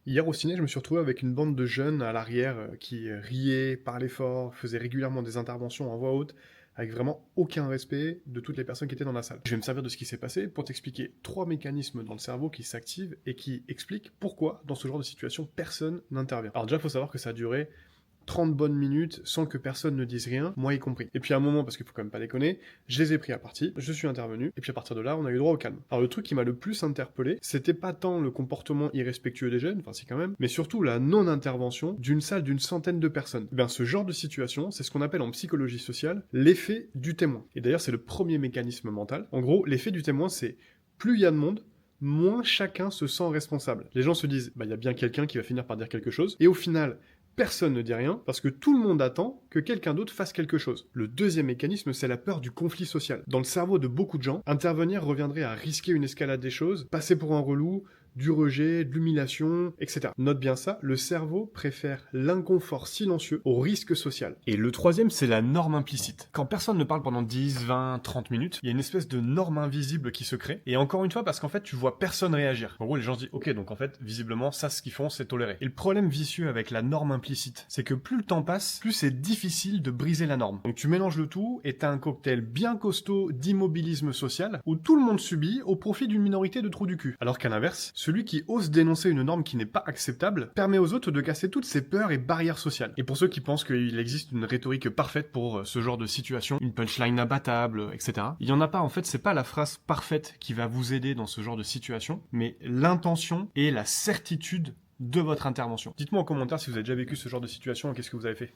Hier au ciné, je me suis retrouvé avec une bande de jeunes à l'arrière qui riaient, parlaient fort, faisaient régulièrement des interventions en voix haute, avec vraiment aucun respect de toutes les personnes qui étaient dans la salle. Je vais me servir de ce qui s'est passé pour t'expliquer 3 mécanismes dans le cerveau qui s'activent et qui expliquent pourquoi, dans ce genre de situation, personne n'intervient. Alors déjà, il faut savoir que ça a duré 30 bonnes minutes sans que personne ne dise rien, moi y compris. Et puis à un moment, parce qu'il faut quand même pas déconner, je les ai pris à partie, je suis intervenu, et puis à partir de là, on a eu droit au calme. Alors le truc qui m'a le plus interpellé, c'était pas tant le comportement irrespectueux des jeunes, enfin si quand même, mais surtout la non-intervention d'une salle d'une centaine de personnes. Eh bien ce genre de situation, c'est ce qu'on appelle en psychologie sociale l'effet du témoin. Et d'ailleurs c'est le premier mécanisme mental. En gros, l'effet du témoin, c'est plus il y a de monde, moins chacun se sent responsable. Les gens se disent, bah il y a bien quelqu'un qui va finir par dire quelque chose, et au final, personne ne dit rien parce que tout le monde attend que quelqu'un d'autre fasse quelque chose. Le deuxième mécanisme, c'est la peur du conflit social. Dans le cerveau de beaucoup de gens, intervenir reviendrait à risquer une escalade des choses, passer pour un relou, du rejet, de l'humiliation, etc. Note bien ça, le cerveau préfère l'inconfort silencieux au risque social. Et le troisième, c'est la norme implicite. Quand personne ne parle pendant 10, 20, 30 minutes, il y a une espèce de norme invisible qui se crée. Et encore une fois, parce qu'en fait, tu vois personne réagir. En gros, les gens se disent, ok, donc en fait, visiblement, ça, ce qu'ils font, c'est toléré. Et le problème vicieux avec la norme implicite, c'est que plus le temps passe, plus c'est difficile de briser la norme. Donc tu mélanges le tout et t'as un cocktail bien costaud d'immobilisme social où tout le monde subit au profit d'une minorité de trous du cul. Alors qu'à l'inverse, celui qui ose dénoncer une norme qui n'est pas acceptable permet aux autres de casser toutes ces peurs et barrières sociales. Et pour ceux qui pensent qu'il existe une rhétorique parfaite pour ce genre de situation, une punchline imbattable, etc., il y en a pas. En fait, c'est pas la phrase parfaite qui va vous aider dans ce genre de situation, mais l'intention et la certitude de votre intervention. Dites-moi en commentaire si vous avez déjà vécu ce genre de situation et qu'est-ce que vous avez fait.